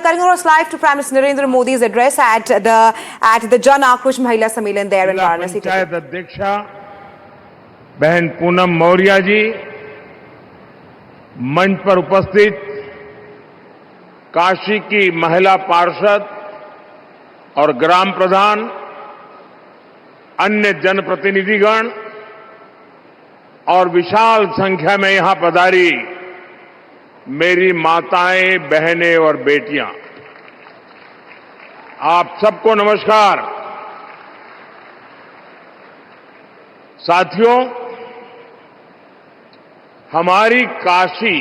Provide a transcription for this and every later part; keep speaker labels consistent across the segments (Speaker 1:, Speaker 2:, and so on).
Speaker 1: cutting across live to Prime Minister Narendra Modi's address at the Jan Akrosh Mahila Sammelan there in Varanasi.
Speaker 2: Panchayat अध्यक्षा बहन पूनम मौर्य जी, मंच पर उपस्थित काशी की महिला पार्षद और ग्राम प्रधान, अन्य जनप्रतिनिधिगण और विशाल संख्या में यहां पधारी मेरी माताएं, बहनें और बेटियां, आप सबको नमस्कार। साथियों, हमारी काशी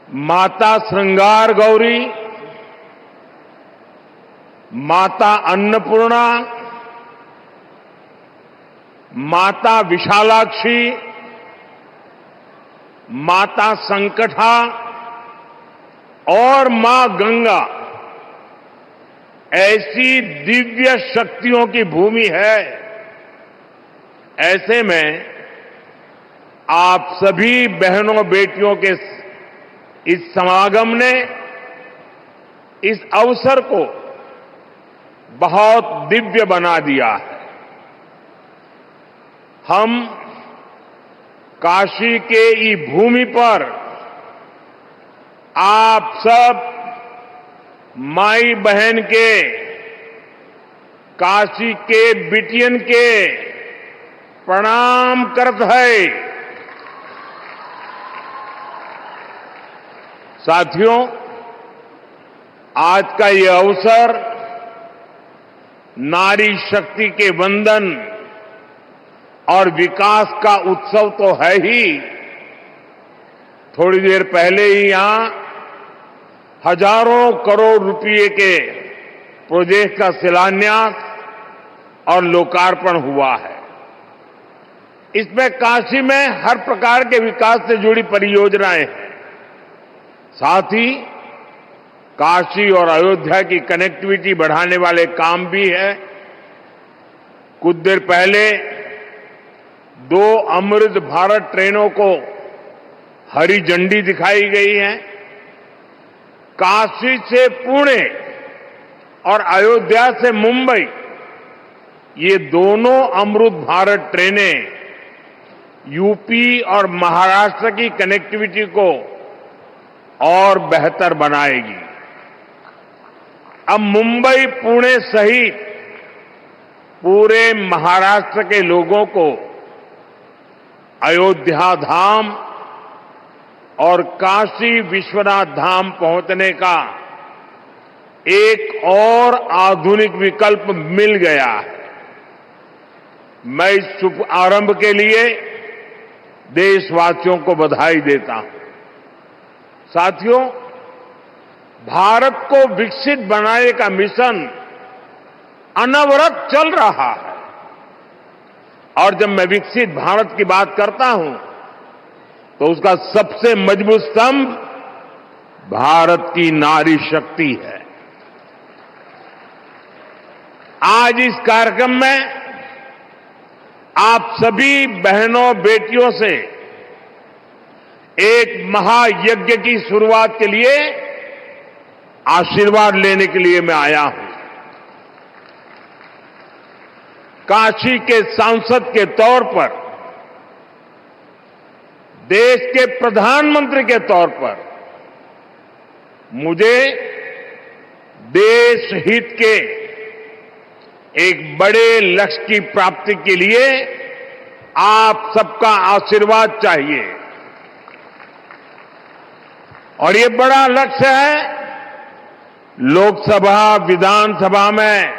Speaker 2: माता श्रृंगार गौरी, माता अन्नपूर्णा, माता विशालाक्षी, माता संकटा और मां गंगा ऐसी दिव्य शक्तियों की भूमि है। ऐसे में आप सभी बहनों बेटियों के इस समागम ने इस अवसर को बहुत दिव्य बना दिया है। हम काशी के ई भूमि पर आप सब माई बहन के, काशी के बिटियन के प्रणाम करत है। साथियों, आज का ये अवसर नारी शक्ति के वंदन और विकास का उत्सव तो है ही। थोड़ी देर पहले ही यहां हजारों करोड़ रुपए के प्रोजेक्ट का शिलान्यास और लोकार्पण हुआ है। इसमें काशी में हर प्रकार के विकास से जुड़ी परियोजनाएं हैं। साथ ही काशी और अयोध्या की कनेक्टिविटी बढ़ाने वाले काम भी है। कुछ देर पहले 2 अमृत भारत ट्रेनों को हरी झंडी दिखाई गई है। काशी से पुणे और अयोध्या से मुंबई, ये दोनों अमृत भारत ट्रेनें यूपी और महाराष्ट्र की कनेक्टिविटी को और बेहतर बनाएगी। अब मुंबई, पुणे सहित पूरे महाराष्ट्र के लोगों को अयोध्या धाम और काशी विश्वनाथ धाम पहुंचने का एक और आधुनिक विकल्प मिल गया है। मैं इस शुभ आरंभ के लिए देशवासियों को बधाई देता हूं। साथियों, भारत को विकसित बनाने का मिशन अनवरत चल रहा है। और जब मैं विकसित भारत की बात करता हूं तो उसका सबसे मजबूत स्तंभ भारत की नारी शक्ति है। आज इस कार्यक्रम में आप सभी बहनों बेटियों से एक महायज्ञ की शुरुआत के लिए आशीर्वाद लेने के लिए मैं आया हूं। काशी के सांसद के तौर पर, देश के प्रधानमंत्री के तौर पर मुझे देश हित के एक बड़े लक्ष्य की प्राप्ति के लिए आप सबका आशीर्वाद चाहिए। और ये बड़ा लक्ष्य है लोकसभा, विधानसभा में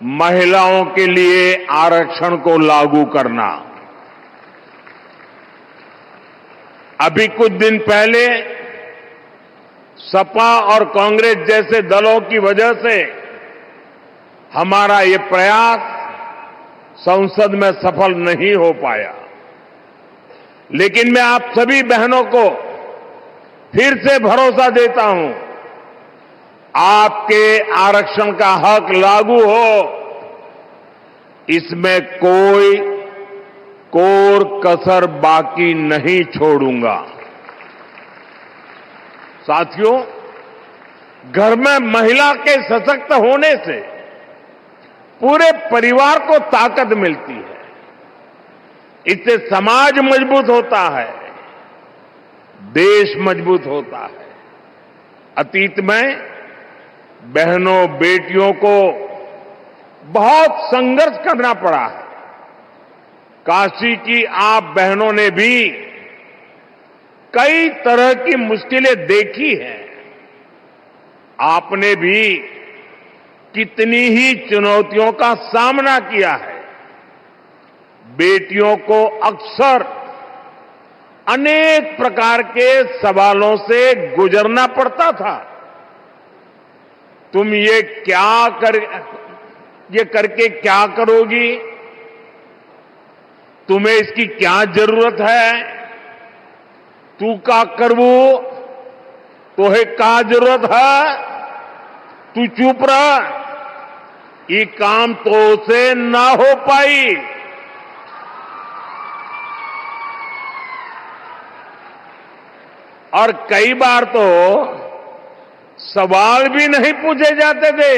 Speaker 2: महिलाओं के लिए आरक्षण को लागू करना। अभी कुछ दिन पहले सपा और कांग्रेस जैसे दलों की वजह से हमारा ये प्रयास संसद में सफल नहीं हो पाया। लेकिन मैं आप सभी बहनों को फिर से भरोसा देता हूं, आपके आरक्षण का हक लागू हो, इसमें कोई कोर कसर बाकी नहीं छोड़ूंगा। साथियों, घर में महिला के सशक्त होने से पूरे परिवार को ताकत मिलती है। इससे समाज मजबूत होता है, देश मजबूत होता है। अतीत में बहनों बेटियों को बहुत संघर्ष करना पड़ा है। काशी की आप बहनों ने भी कई तरह की मुश्किलें देखी हैं। आपने भी कितनी ही चुनौतियों का सामना किया है। बेटियों को अक्सर अनेक प्रकार के सवालों से गुजरना पड़ता था। तुम ये करके क्या करोगी? तुम्हें इसकी क्या जरूरत है? तू का करबू? तोहे का जरूरत है? तू चुप रह, ये काम तो से ना हो पाई। और कई बार तो सवाल भी नहीं पूछे जाते थे,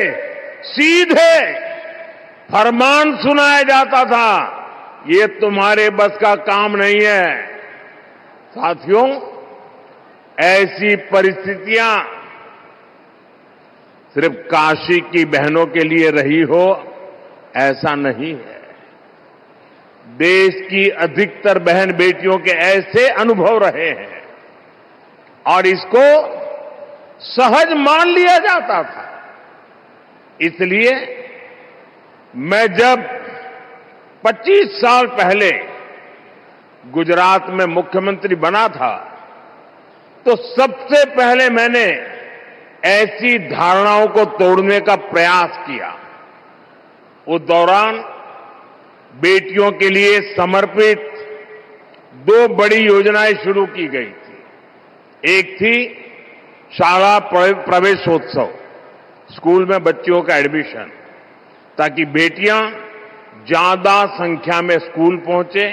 Speaker 2: सीधे फरमान सुनाया जाता था, ये तुम्हारे बस का काम नहीं है। साथियों, ऐसी परिस्थितियां सिर्फ काशी की बहनों के लिए रही हो ऐसा नहीं है। देश की अधिकतर बहन बेटियों के ऐसे अनुभव रहे हैं और इसको सहज मान लिया जाता था। इसलिए मैं जब 25 साल पहले गुजरात में मुख्यमंत्री बना था तो सबसे पहले मैंने ऐसी धारणाओं को तोड़ने का प्रयास किया। उस दौरान बेटियों के लिए समर्पित 2 बड़ी योजनाएं शुरू की गई थी। एक थी शाला प्रवेशोत्सव, स्कूल में बच्चियों का एडमिशन, ताकि बेटियां ज्यादा संख्या में स्कूल पहुंचे,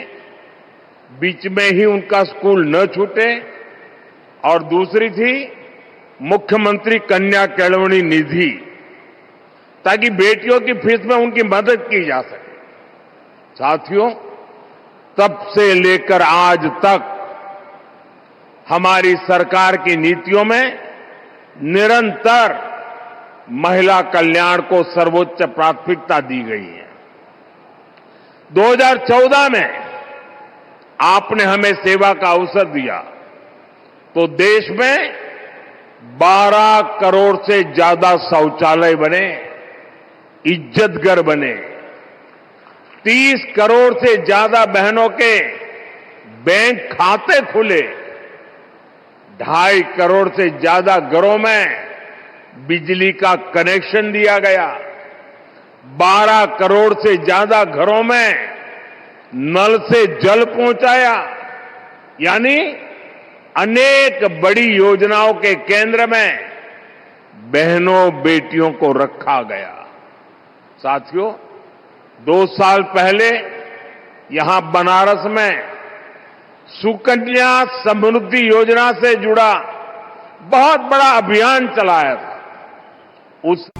Speaker 2: बीच में ही उनका स्कूल न छूटे। और दूसरी थी मुख्यमंत्री कन्या केळवणी निधि, ताकि बेटियों की फीस में उनकी मदद की जा सके। साथियों, तब से लेकर आज तक हमारी सरकार की नीतियों में निरंतर महिला कल्याण को सर्वोच्च प्राथमिकता दी गई है। 2014 में आपने हमें सेवा का अवसर दिया तो देश में 12 करोड़ से ज्यादा शौचालय बने, इज्जत घर बने। 30 करोड़ से ज्यादा बहनों के बैंक खाते खुले। 2.5 करोड़ से ज्यादा घरों में बिजली का कनेक्शन दिया गया। 12 करोड़ से ज्यादा घरों में नल से जल पहुंचाया। यानी अनेक बड़ी योजनाओं के केंद्र में बहनों बेटियों को रखा गया। साथियों, 2 साल पहले यहां बनारस में सुकन्या समृद्धि योजना से जुड़ा बहुत बड़ा अभियान चलाया था। उस